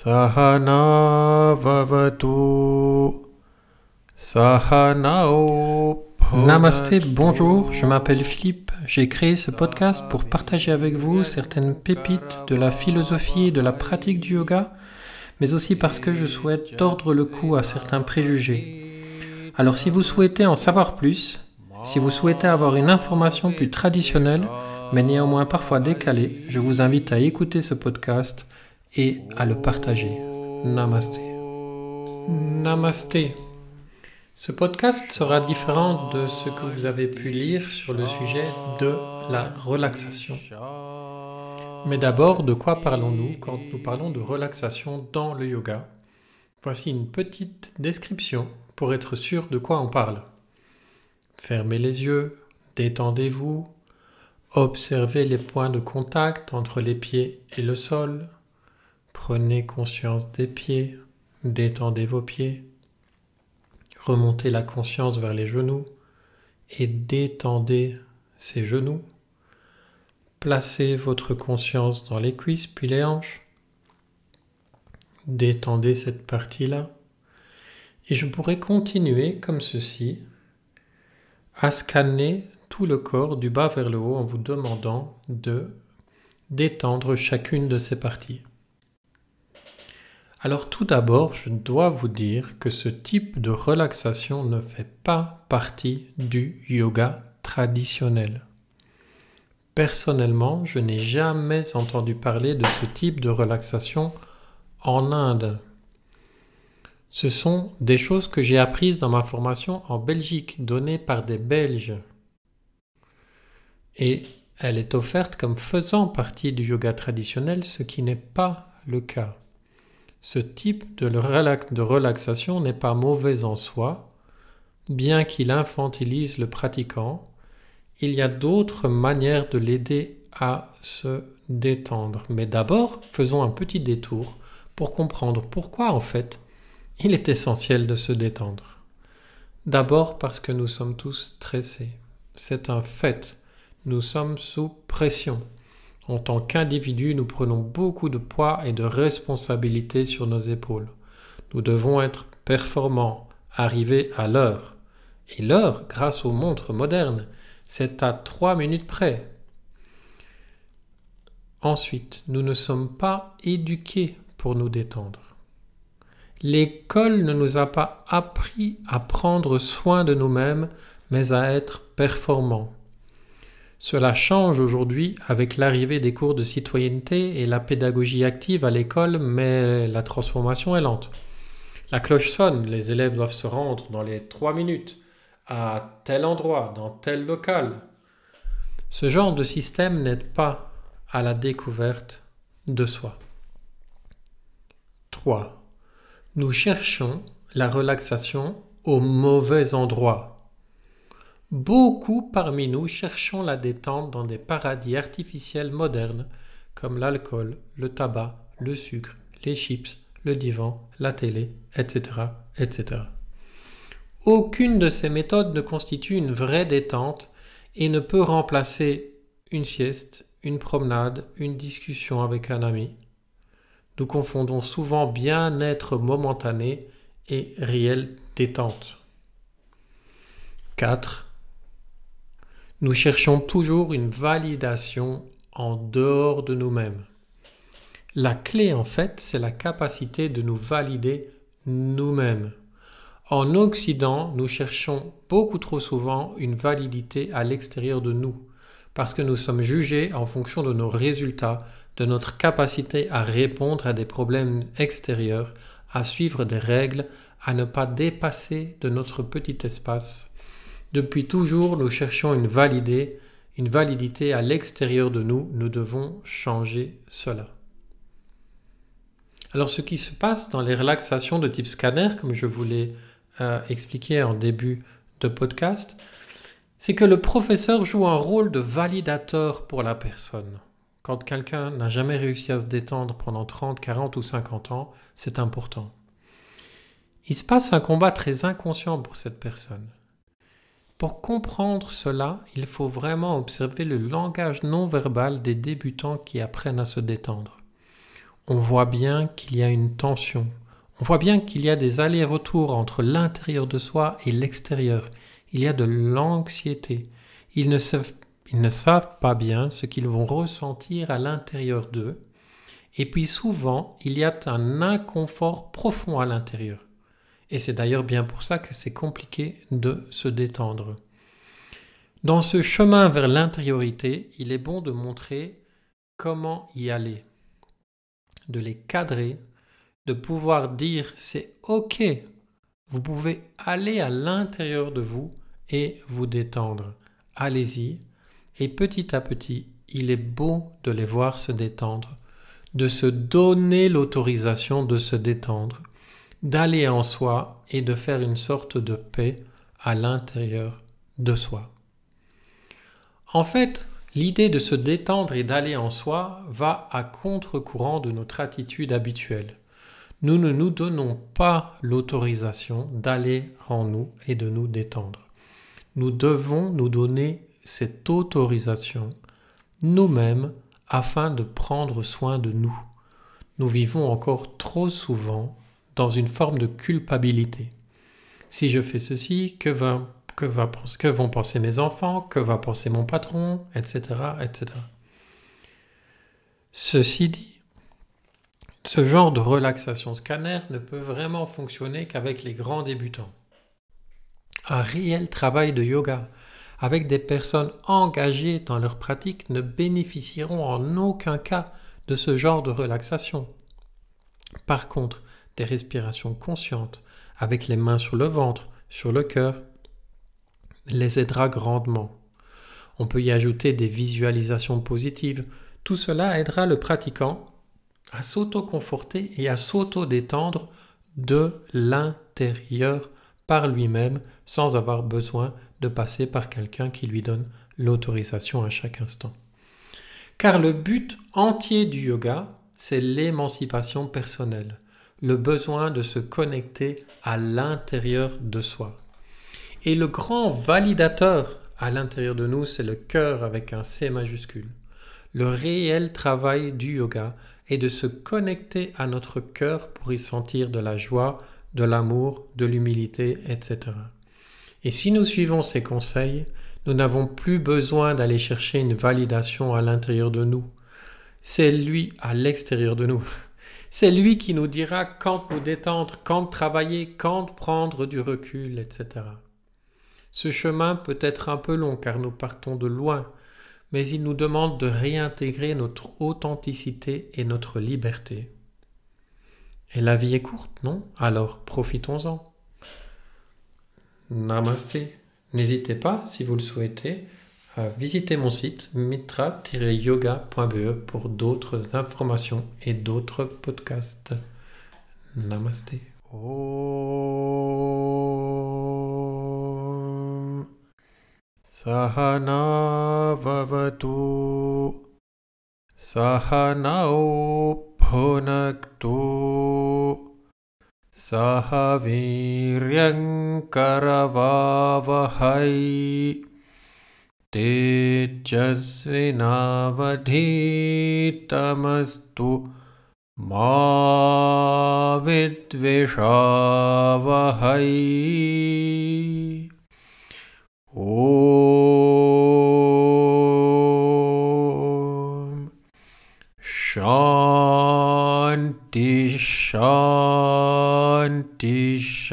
Sahana Vavatu Sahanao Namasté, bonjour, je m'appelle Philippe. J'ai créé ce podcast pour partager avec vous certaines pépites de la philosophie et de la pratique du yoga, mais aussi parce que je souhaite tordre le cou à certains préjugés. Alors si vous souhaitez en savoir plus, si vous souhaitez avoir une information plus traditionnelle, mais néanmoins parfois décalée, je vous invite à écouter ce podcast et à le partager. Namasté. Namasté. Ce podcast sera différent de ce que vous avez pu lire sur le sujet de la relaxation. Mais d'abord, de quoi parlons-nous quand nous parlons de relaxation dans le yoga? Voici une petite description pour être sûr de quoi on parle. Fermez les yeux, détendez-vous, observez les points de contact entre les pieds et le sol, prenez conscience des pieds, détendez vos pieds. Remontez la conscience vers les genoux et détendez ces genoux. Placez votre conscience dans les cuisses puis les hanches. Détendez cette partie-là. Et je pourrais continuer comme ceci, à scanner tout le corps du bas vers le haut en vous demandant de détendre chacune de ces parties. Alors tout d'abord, je dois vous dire que ce type de relaxation ne fait pas partie du yoga traditionnel. Personnellement, je n'ai jamais entendu parler de ce type de relaxation en Inde. Ce sont des choses que j'ai apprises dans ma formation en Belgique, données par des Belges. Et elle est offerte comme faisant partie du yoga traditionnel, ce qui n'est pas le cas. Ce type de relaxation n'est pas mauvais en soi, bien qu'il infantilise le pratiquant. Il y a d'autres manières de l'aider à se détendre. Mais d'abord, faisons un petit détour pour comprendre pourquoi en fait il est essentiel de se détendre. D'abord parce que nous sommes tous stressés. C'est un fait. Nous sommes sous pression. En tant qu'individus, nous prenons beaucoup de poids et de responsabilités sur nos épaules. Nous devons être performants, arriver à l'heure. Et l'heure, grâce aux montres modernes, c'est à 3 minutes près. Ensuite, nous ne sommes pas éduqués pour nous détendre. L'école ne nous a pas appris à prendre soin de nous-mêmes, mais à être performants. Cela change aujourd'hui avec l'arrivée des cours de citoyenneté et la pédagogie active à l'école, mais la transformation est lente. La cloche sonne, les élèves doivent se rendre dans les 3 minutes, à tel endroit, dans tel local. Ce genre de système n'aide pas à la découverte de soi. 3. Nous cherchons la relaxation au mauvais endroit. Beaucoup parmi nous cherchons la détente dans des paradis artificiels modernes comme l'alcool, le tabac, le sucre, les chips, le divan, la télé, etc., etc. Aucune de ces méthodes ne constitue une vraie détente et ne peut remplacer une sieste, une promenade, une discussion avec un ami. Nous confondons souvent bien-être momentané et réelle détente. 4. Nous cherchons toujours une validation en dehors de nous-mêmes. La clé, en fait, c'est la capacité de nous valider nous-mêmes. En Occident, nous cherchons beaucoup trop souvent une validité à l'extérieur de nous, parce que nous sommes jugés en fonction de nos résultats, de notre capacité à répondre à des problèmes extérieurs, à suivre des règles, à ne pas dépasser de notre petit espace. Depuis toujours, nous cherchons une validité à l'extérieur de nous. Nous devons changer cela. Alors, ce qui se passe dans les relaxations de type scanner, comme je vous l'ai expliqué en début de podcast, c'est que le professeur joue un rôle de validateur pour la personne. Quand quelqu'un n'a jamais réussi à se détendre pendant 30, 40 ou 50 ans, c'est important. Il se passe un combat très inconscient pour cette personne. Pour comprendre cela, il faut vraiment observer le langage non verbal des débutants qui apprennent à se détendre. on voit bien qu'il y a une tension. On voit bien qu'il y a des allers-retours entre l'intérieur de soi et l'extérieur. Il y a de l'anxiété. Ils ne savent pas bien ce qu'ils vont ressentir à l'intérieur d'eux. Et puis souvent, il y a un inconfort profond à l'intérieur. Et c'est d'ailleurs bien pour ça que c'est compliqué de se détendre. Dans ce chemin vers l'intériorité, il est bon de montrer comment y aller, de les cadrer, de pouvoir dire c'est OK, vous pouvez aller à l'intérieur de vous et vous détendre. Allez-y. Et petit à petit, il est beau de les voir se détendre, de se donner l'autorisation de se détendre, d'aller en soi et de faire une sorte de paix à l'intérieur de soi. En fait, l'idée de se détendre et d'aller en soi va à contre-courant de notre attitude habituelle. Nous ne nous donnons pas l'autorisation d'aller en nous et de nous détendre. Nous devons nous donner cette autorisation nous-mêmes afin de prendre soin de nous. Nous vivons encore trop souvent dans une forme de culpabilité. Si je fais ceci, que vont penser mes enfants, que va penser mon patron, etc., etc. Ceci dit, ce genre de relaxation scanner ne peut vraiment fonctionner qu'avec les grands débutants. Un réel travail de yoga avec des personnes engagées dans leur pratique ne bénéficieront en aucun cas de ce genre de relaxation. Par contre, des respirations conscientes avec les mains sur le ventre, sur le cœur, les aidera grandement. On peut y ajouter des visualisations positives. Tout cela aidera le pratiquant à s'auto-conforter et à s'auto-détendre de l'intérieur par lui-même sans avoir besoin de passer par quelqu'un qui lui donne l'autorisation à chaque instant. Car le but entier du yoga, c'est l'émancipation personnelle, le besoin de se connecter à l'intérieur de soi. Et le grand validateur à l'intérieur de nous, c'est le cœur avec un C majuscule. Le réel travail du yoga est de se connecter à notre cœur pour y sentir de la joie, de l'amour, de l'humilité, etc. Et si nous suivons ces conseils, nous n'avons plus besoin d'aller chercher une validation à l'intérieur de nous. C'est lui à l'extérieur de nous. C'est lui qui nous dira quand nous détendre, quand travailler, quand prendre du recul, etc. Ce chemin peut être un peu long car nous partons de loin, mais il nous demande de réintégrer notre authenticité et notre liberté. Et la vie est courte, non? Alors profitons-en. Namasté. N'hésitez pas, si vous le souhaitez, à visiter mon site mitra-yoga.be pour d'autres informations et d'autres podcasts. Namasté. Om Sahana Vavatu Sahanao Bhunaktu Sahaviryam Karavavahai Tejasvinavadhitamastu Ma Vidvishavahai Om Shanti Shanti Shanti